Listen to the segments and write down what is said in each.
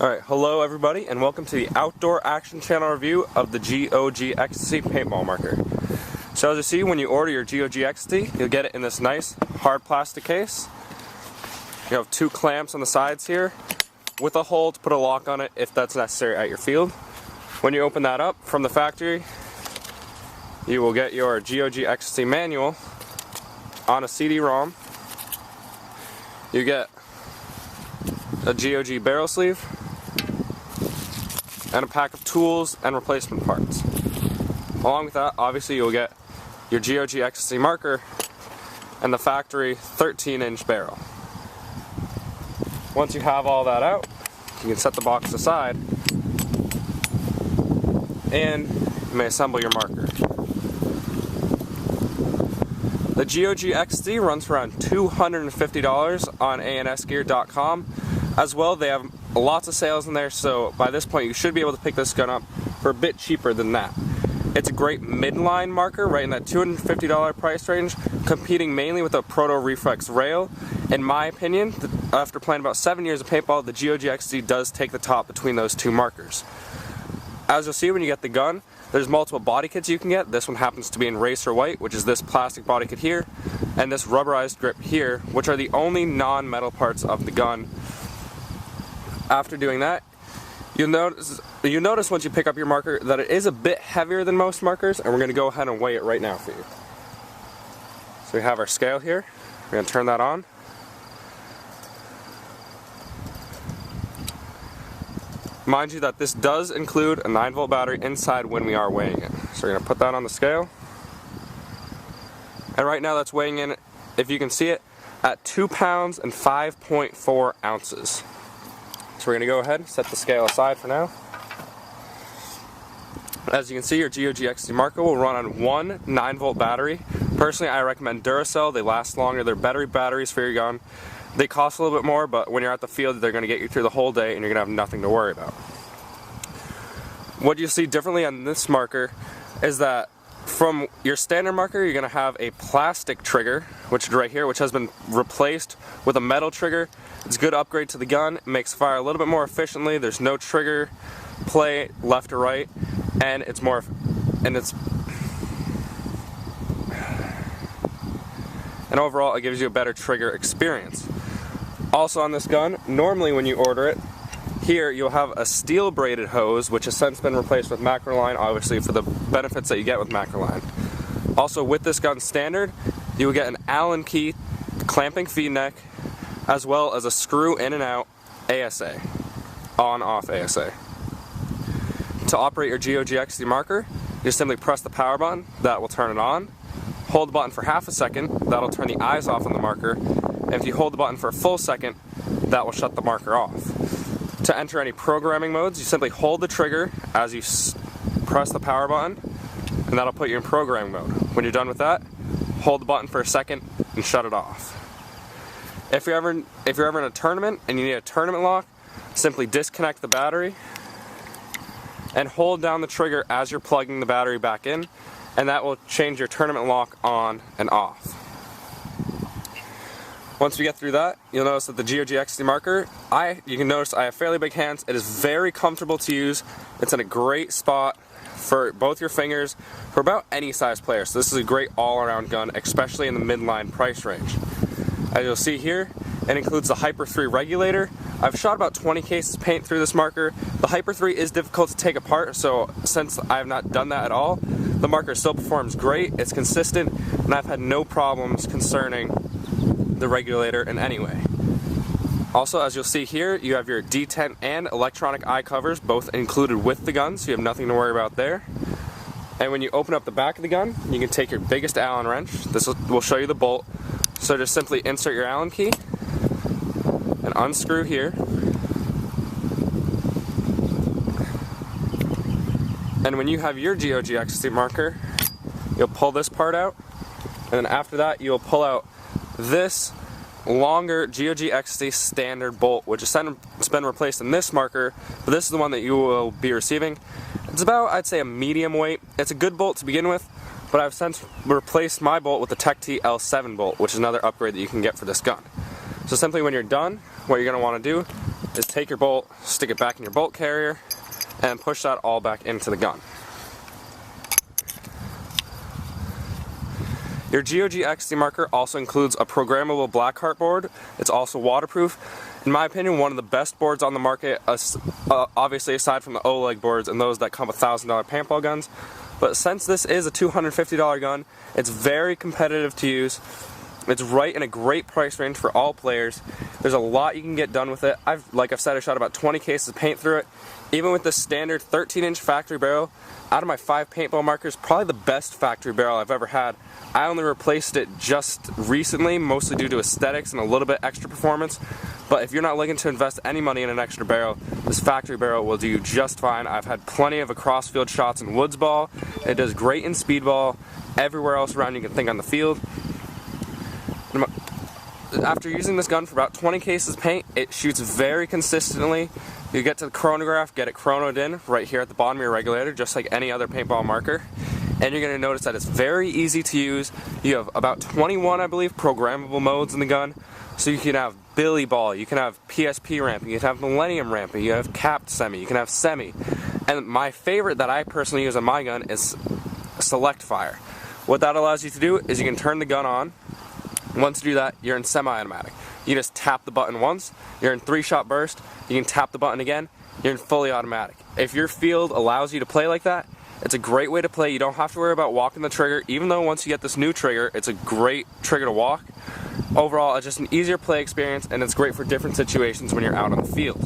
Alright, hello everybody and welcome to the Outdoor Action Channel review of the GOG Extcy paintball marker. So as you see, when you order your GOG Extcy, you'll get it in this nice hard plastic case. You have two clamps on the sides here with a hole to put a lock on it if that's necessary at your field. When you open that up from the factory, you will get your GOG Extcy manual on a CD-ROM. You get a GOG barrel sleeve and a pack of tools and replacement parts. Along with that, obviously you'll get your GOG Extcy marker and the factory 13-inch barrel. Once you have all that out, you can set the box aside and you may assemble your marker. The GOG Extcy runs for around $250 on ansgear.com. As well, they have lots of sales in there, so by this point you should be able to pick this gun up for a bit cheaper than that. It's a great midline marker, right in that $250 price range, competing mainly with a Proto Reflex rail. In my opinion, after playing about 7 years of paintball, the GOG Extcy does take the top between those two markers. As you'll see when you get the gun, there's multiple body kits you can get. This one happens to be in racer white, which is this plastic body kit here, and this rubberized grip here, which are the only non-metal parts of the gun. After doing that, you'll notice once you pick up your marker that it is a bit heavier than most markers, and we're going to go ahead and weigh it right now for you. So we have our scale here. We're going to turn that on. Mind you that this does include a 9-volt battery inside when we are weighing it. So we're going to put that on the scale. And right now that's weighing in, if you can see it, at 2 pounds and 5.4 ounces. So we're going to go ahead and set the scale aside for now. As you can see, your GOG Extcy marker will run on one 9-volt battery. Personally, I recommend Duracell. They last longer. They're better batteries for your gun. They cost a little bit more, but when you're at the field, they're going to get you through the whole day and you're going to have nothing to worry about. What you see differently on this marker is that from your standard marker, you're going to have a plastic trigger, which is right here, which has been replaced with a metal trigger. It's a good upgrade to the gun. It makes fire a little bit more efficiently. There's no trigger play left or right, and it's more, and overall it gives you a better trigger experience. Also on this gun, normally when you order it, here you'll have a steel braided hose, which has since been replaced with Macroline, obviously for the benefits that you get with Macroline. Also with this gun standard, you will get an Allen key clamping feed neck, as well as a screw in and out ASA, on-off ASA. To operate your GOG Extcy marker, you just simply press the power button, that will turn it on. Hold the button for half a second, that'll turn the eyes off on the marker. And if you hold the button for a full second, that will shut the marker off. To enter any programming modes, you simply hold the trigger as you press the power button, and that'll put you in programming mode. When you're done with that, hold the button for a second and shut it off. If you're ever in a tournament and you need a tournament lock, simply disconnect the battery and hold down the trigger as you're plugging the battery back in, and that will change your tournament lock on and off. Once we get through that, you'll notice that the GOG Extcy marker, you can notice I have fairly big hands. It is very comfortable to use. It's in a great spot for both your fingers for about any size player. So this is a great all-around gun, especially in the midline price range. As you'll see here, it includes the Hyper 3 regulator. I've shot about 20 cases of paint through this marker. The Hyper 3 is difficult to take apart, so since I have not done that at all, the marker still performs great, it's consistent, and I've had no problems concerning the regulator in any way. Also, as you'll see here, you have your detent and electronic eye covers, both included with the gun, so you have nothing to worry about there. And when you open up the back of the gun, you can take your biggest Allen wrench. This will show you the bolt. So just simply insert your Allen key and unscrew here. And when you have your GOG Extcy marker, you'll pull this part out, and then after that you'll pull out this longer GOG Extcy standard bolt, which has been replaced in this marker, but this is the one that you will be receiving. It's about, I'd say, a medium weight. It's a good bolt to begin with, but I've since replaced my bolt with the Tech T L7 bolt, which is another upgrade that you can get for this gun. So simply when you're done, what you're going to want to do is take your bolt, stick it back in your bolt carrier, and push that all back into the gun. Your GOG Extcy marker also includes a programmable Blackheart board. It's also waterproof. In my opinion, one of the best boards on the market, obviously aside from the Oleg boards and those that come with $1,000 paintball guns. But since this is a $250 gun, it's very competitive to use. It's right in a great price range for all players. There's a lot you can get done with it. Like I've said, I shot about 20 cases of paint through it. Even with the standard 13-inch factory barrel, out of my 5 paintball markers, probably the best factory barrel I've ever had. I only replaced it just recently, mostly due to aesthetics and a little bit extra performance. But if you're not looking to invest any money in an extra barrel, this factory barrel will do you just fine. I've had plenty of across field shots in woods ball. It does great in speed ball, everywhere else around you can think on the field. After using this gun for about 20 cases of paint, it shoots very consistently. You get to the chronograph, get it chronoed in right here at the bottom of your regulator, just like any other paintball marker. And you're going to notice that it's very easy to use. You have about 21, I believe, programmable modes in the gun. So you can have Billy Ball, you can have PSP ramping, you can have Millennium ramping, you have capped semi, you can have semi. And my favorite that I personally use on my gun is select fire. What that allows you to do is you can turn the gun on. Once you do that, you're in semi-automatic. You just tap the button once, you're in 3-shot burst, you can tap the button again, you're in fully automatic. If your field allows you to play like that, it's a great way to play. You don't have to worry about walking the trigger, even though once you get this new trigger, it's a great trigger to walk. Overall, it's just an easier play experience, and it's great for different situations when you're out on the field.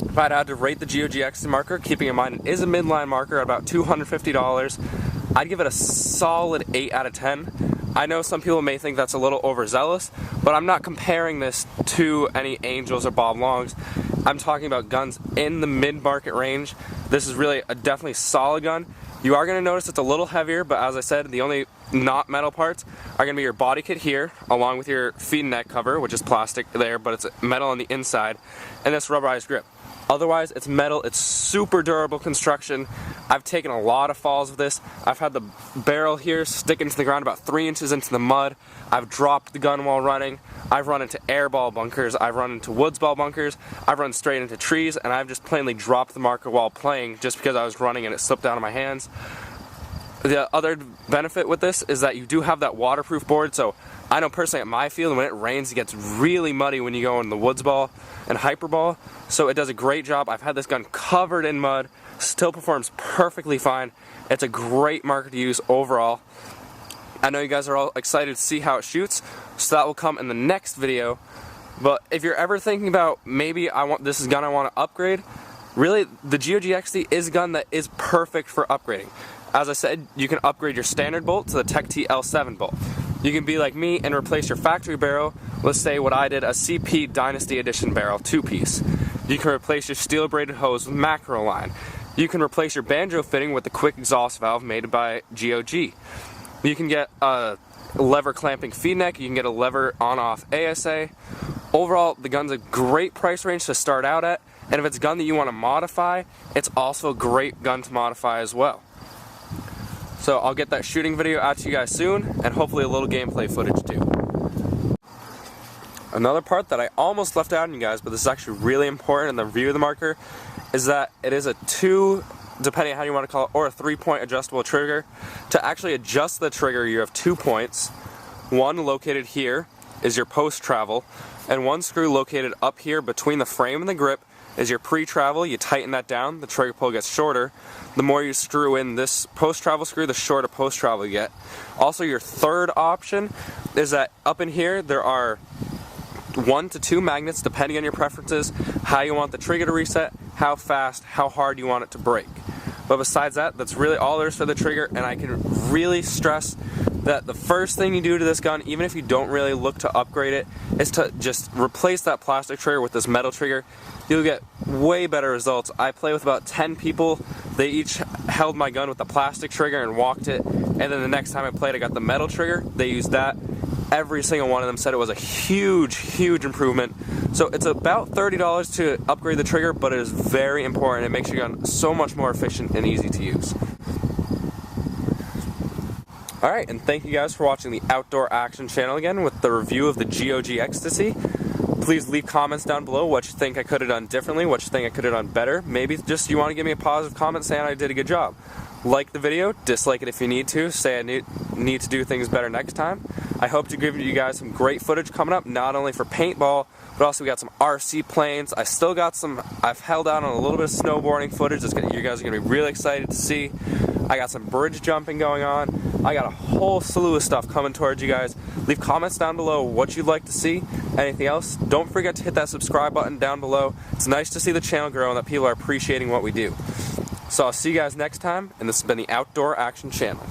If I'd had to rate the GOG Extcy marker, keeping in mind it is a midline marker at about $250, I'd give it a solid 8 out of 10. I know some people may think that's a little overzealous, but I'm not comparing this to any Angels or Bob Longs. I'm talking about guns in the mid-market range. This is really a definitely solid gun. You are going to notice it's a little heavier, but as I said, the only not metal parts are going to be your body kit here, along with your feet and neck cover, which is plastic there, but it's metal on the inside, and this rubberized grip. Otherwise, it's metal, it's super durable construction. I've taken a lot of falls with this. I've had the barrel here stick into the ground about 3 inches into the mud. I've dropped the gun while running. I've run into airball bunkers. I've run into woods ball bunkers. I've run straight into trees, and I've just plainly dropped the marker while playing just because I was running and it slipped out of my hands. The other benefit with this is that you do have that waterproof board, so I know personally at my field when it rains it gets really muddy when you go in the woods ball and hyper ball, so it does a great job. I've had this gun covered in mud, still performs perfectly fine. It's a great marker to use overall. I know you guys are all excited to see how it shoots, so that will come in the next video. But if you're ever thinking about maybe this is a gun I want to upgrade, really the GOG Extcy is a gun that is perfect for upgrading. As I said, you can upgrade your standard bolt to the Tech T L7 bolt. You can be like me and replace your factory barrel, let's say what I did, a CP Dynasty Edition barrel 2-piece. You can replace your steel braided hose with macro line. You can replace your banjo fitting with the quick exhaust valve made by GOG. You can get a lever clamping feed neck, you can get a lever on-off ASA. Overall, the gun's a great price range to start out at, and if it's a gun that you want to modify, it's also a great gun to modify as well. So I'll get that shooting video out to you guys soon, and hopefully a little gameplay footage too. Another part that I almost left out on you guys, but this is actually really important in the review of the marker, is that it is a 2, depending on how you want to call it, or a 3-point adjustable trigger. To actually adjust the trigger, you have 2 points. One located here is your post-travel, and one screw located up here between the frame and the grip is your pre-travel. You tighten that down, the trigger pull gets shorter. The more you screw in this post-travel screw, the shorter post-travel you get. Also, your third option is that up in here there are 1 to 2 magnets depending on your preferences, how you want the trigger to reset, how fast, how hard you want it to break. But besides that, that's really all there is for the trigger, and I can really stress that the first thing you do to this gun, even if you don't really look to upgrade it, is to just replace that plastic trigger with this metal trigger. You'll get way better results. I play with about 10 people. They each held my gun with the plastic trigger and walked it, and then the next time I played I got the metal trigger. They used that. Every single one of them said it was a huge, huge improvement. So it's about $30 to upgrade the trigger, but it is very important. It makes your gun so much more efficient and easy to use. Alright, and thank you guys for watching the Outdoor Action channel again with the review of the GOG Extcy. Please leave comments down below what you think I could have done differently, what you think I could have done better. Maybe just you want to give me a positive comment saying I did a good job. Like the video, dislike it if you need to, say I need to do things better next time. I hope to give you guys some great footage coming up, not only for paintball, but also we got some RC planes. I've held out on a little bit of snowboarding footage that you guys are going to be really excited to see. I got some bridge jumping going on. I got a whole slew of stuff coming towards you guys. Leave comments down below what you'd like to see. Anything else, don't forget to hit that subscribe button down below. It's nice to see the channel grow and that people are appreciating what we do. So I'll see you guys next time, and this has been the Outdoor Action Channel.